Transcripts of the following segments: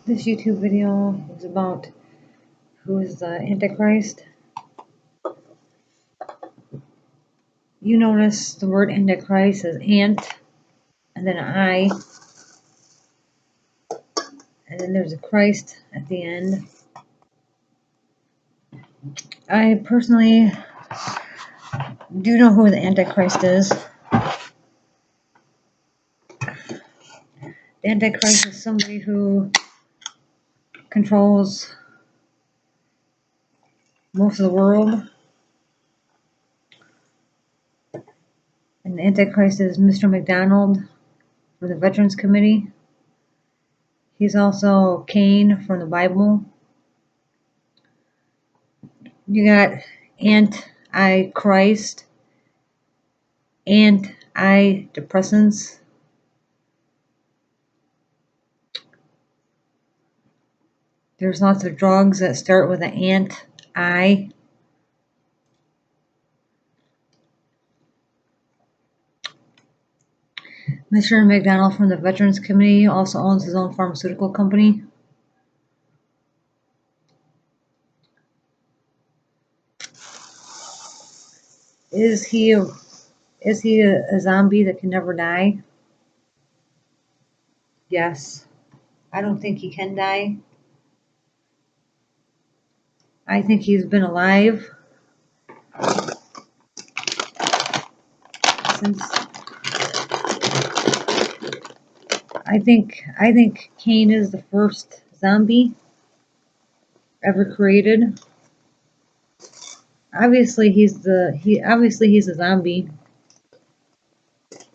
This YouTube video is about who is the Antichrist. You notice the word Antichrist is ant, and then I, and then there's a Christ at the end. I personally do know who the Antichrist is. The Antichrist is somebody who controls most of the world. And the Antichrist is Mr. McDonald from the Veterans Committee. He's also Cain from the Bible. You got anti-Christ, antidepressants. There's lots of drugs that start with an anti. Mr. McDonald from the Veterans Committee also owns his own pharmaceutical company. Is he a zombie that can never die? Yes. I don't think he can die. I think he's been alive since I think Cain is the first zombie ever created. Obviously he's a zombie.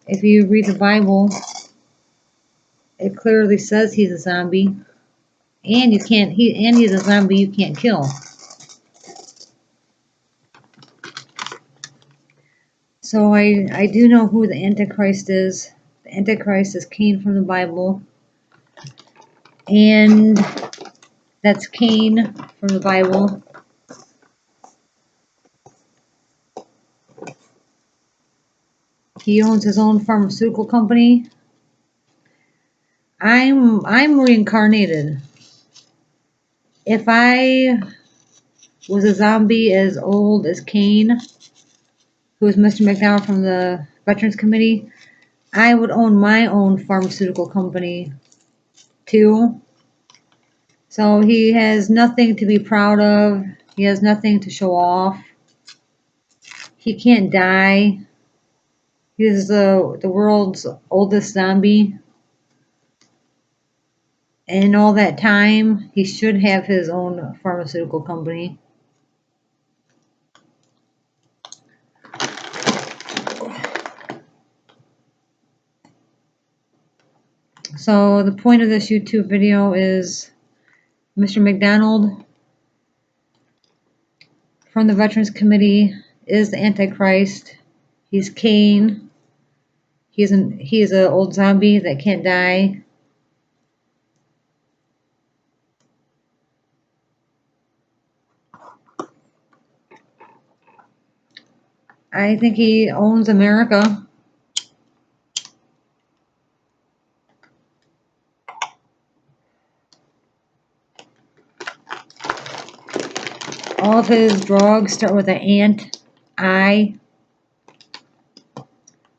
If you read the Bible, it clearly says he's a zombie. And he's a zombie you can't kill. So I do know who the Antichrist is. The Antichrist is Cain from the Bible. And that's Cain from the Bible. He owns his own pharmaceutical company. I'm reincarnated. If I was a zombie as old as Cain, who is Mr. McDonald from the Veterans Committee, I would own my own pharmaceutical company too. So he has nothing to be proud of. He has nothing to show off. He can't die. He's the world's oldest zombie. And in all that time, he should have his own pharmaceutical company. So the point of this YouTube video is Mr. McDonald from the Veterans Committee is the Antichrist. He's Cain. He is an old zombie that can't die. I think he owns America. All of his drugs start with an ant, I.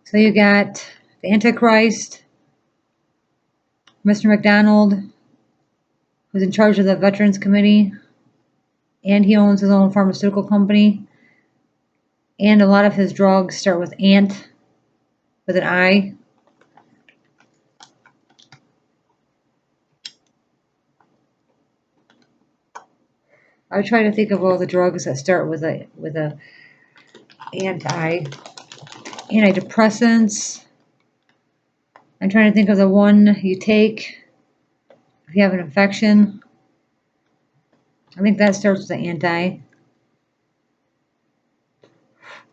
So you got the Antichrist, Mr. McDonald, who's in charge of the Veterans Committee, and he owns his own pharmaceutical company. And a lot of his drugs start with ant, with an I. I try to think of all the drugs that start with a anti. Antidepressants. I'm trying to think of the one you take if you have an infection. I think that starts with an anti.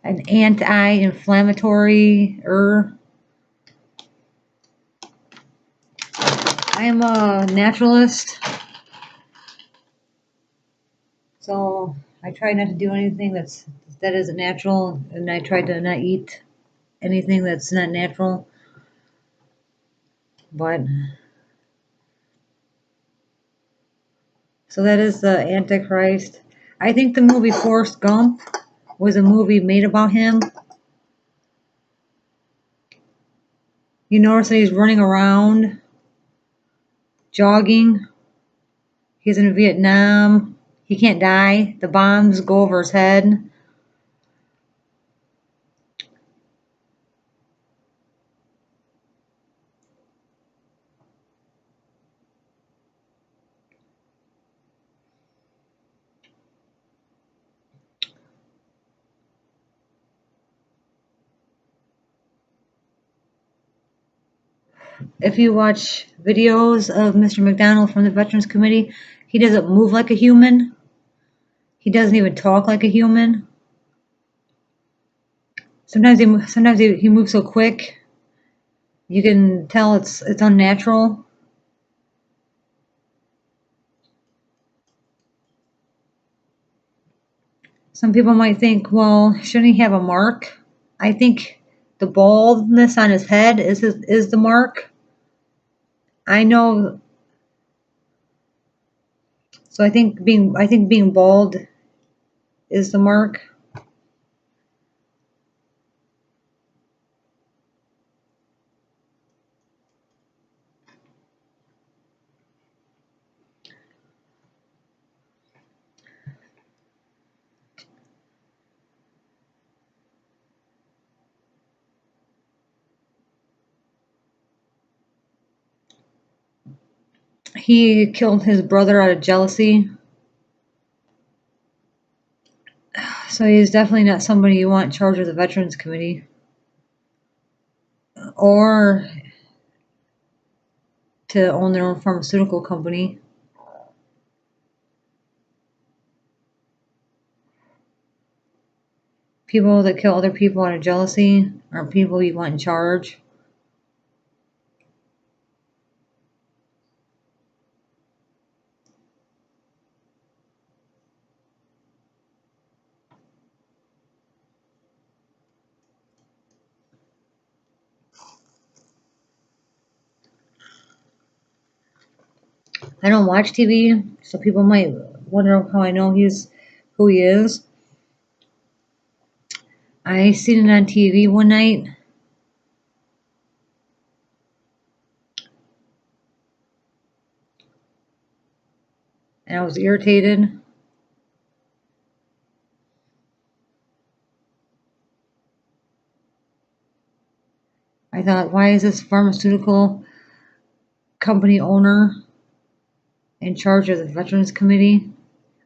An anti-inflammatory. I am a naturalist, so I try not to do anything that isn't natural, and I try to not eat anything that's not natural. But So that is the Antichrist. I think the movie Forrest Gump was a movie made about him. You notice that he's running around, jogging. He's in Vietnam. He can't die. The bombs go over his head. If you watch videos of Mr. McDonald from the Veterans Committee, he doesn't move like a human. He doesn't even talk like a human. Sometimes he moves so quick, you can tell it's unnatural. Some people might think, well, shouldn't he have a mark? I think the baldness on his head is the mark. I know. So I think being bald is the mark. He killed his brother out of jealousy. So he's definitely not somebody you want in charge of the Veterans Committee. Or to own their own pharmaceutical company. People that kill other people out of jealousy aren't people you want in charge. I don't watch TV, so people might wonder how I know who he is. I seen it on TV one night. And I was irritated. I thought, why is this pharmaceutical company owner in charge of the Veterans Committee?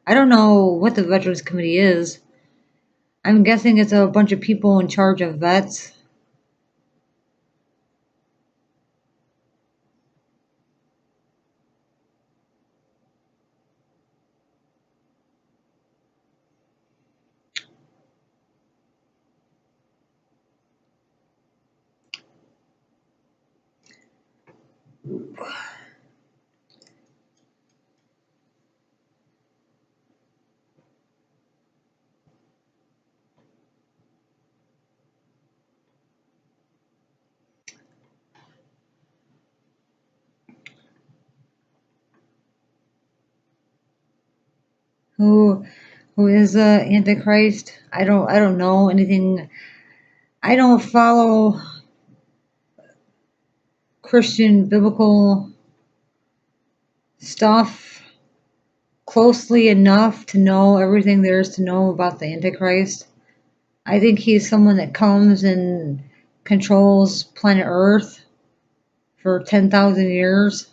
I don't know what the Veterans Committee is. I'm guessing it's a bunch of people in charge of vets. Who is Antichrist? I don't know anything. I don't follow Christian biblical stuff closely enough to know everything there is to know about the Antichrist. I think he's someone that comes and controls planet Earth for 10,000 years.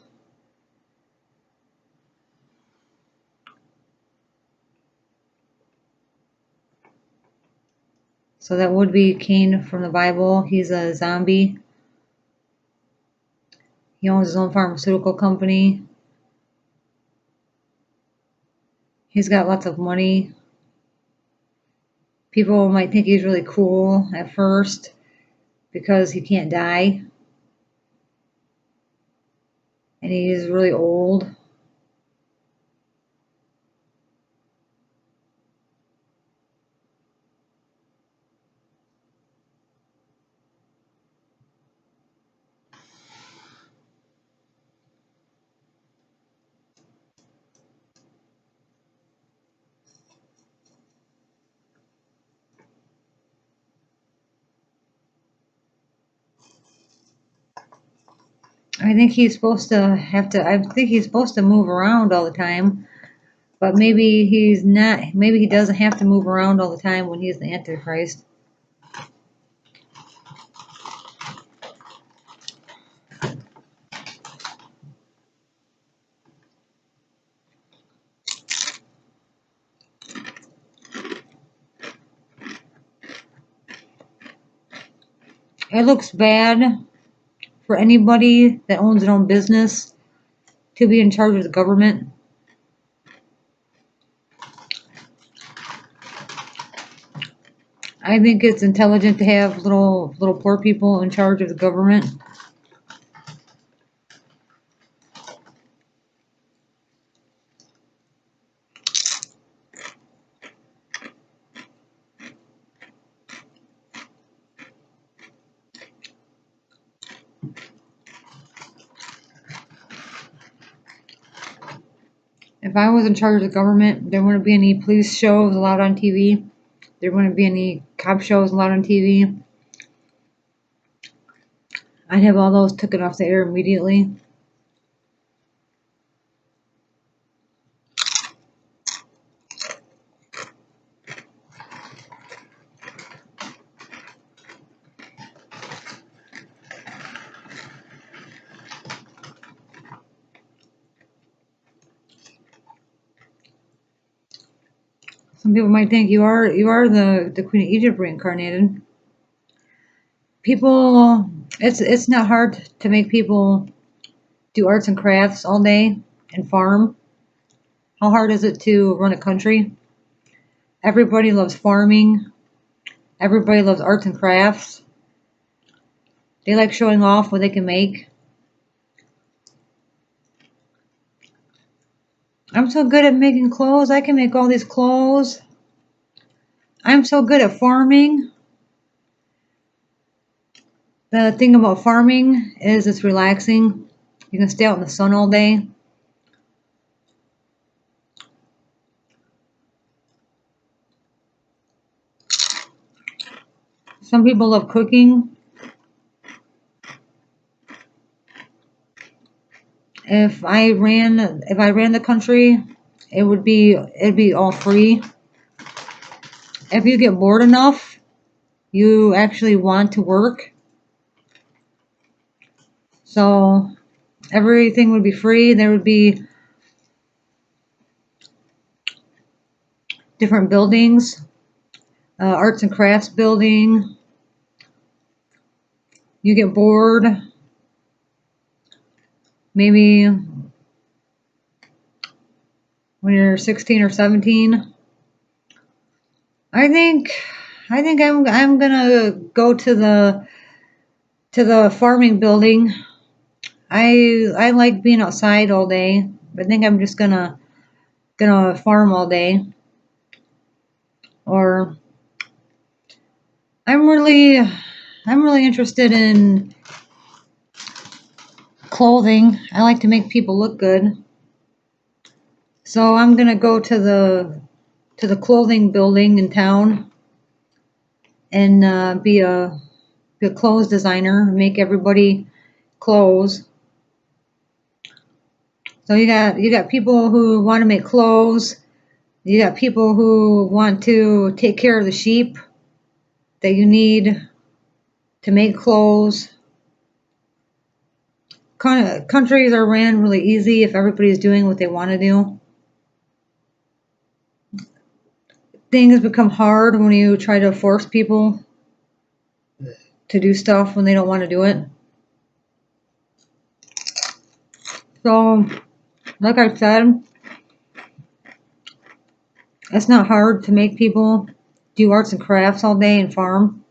So that would be Cain from the Bible. He's a zombie. He owns his own pharmaceutical company. He's got lots of money. People might think he's really cool at first because he can't die. And he's really old. I think he's supposed to have to, I think he's supposed to move around all the time, but maybe he's not, maybe he doesn't have to move around all the time when he's the Antichrist. It looks bad for anybody that owns their own business to be in charge of the government. I think it's intelligent to have little poor people in charge of the government. If I was in charge of the government, there wouldn't be any police shows allowed on TV. There wouldn't be any cop shows allowed on TV. I'd have all those taken off the air immediately. Some people might think you are the Queen of Egypt reincarnated. People, it's not hard to make people do arts and crafts all day and farm. How hard is it to run a country? Everybody loves farming. Everybody loves arts and crafts. They like showing off what they can make. I'm so good at making clothes. I can make all these clothes. I'm so good at farming. The thing about farming is it's relaxing. You can stay out in the sun all day. Some people love cooking. If I ran the country, it'd be all free. If you get bored enough, you actually want to work. So everything would be free. There would be different buildings, arts and crafts building. You get bored, maybe when you're 16 or 17. I think I'm gonna go to the farming building. I like being outside all day. I think I'm just gonna farm all day. Or I'm really interested in clothing. I like to make people look good. So I'm gonna go to the clothing building in town and be a clothes designer, make everybody clothes. So you got people who want to make clothes. You got people who want to take care of the sheep that you need to make clothes. Countries are ran really easy if everybody's doing what they want to do. Things become hard when you try to force people to do stuff when they don't want to do it. So, like I said, it's not hard to make people do arts and crafts all day and farm.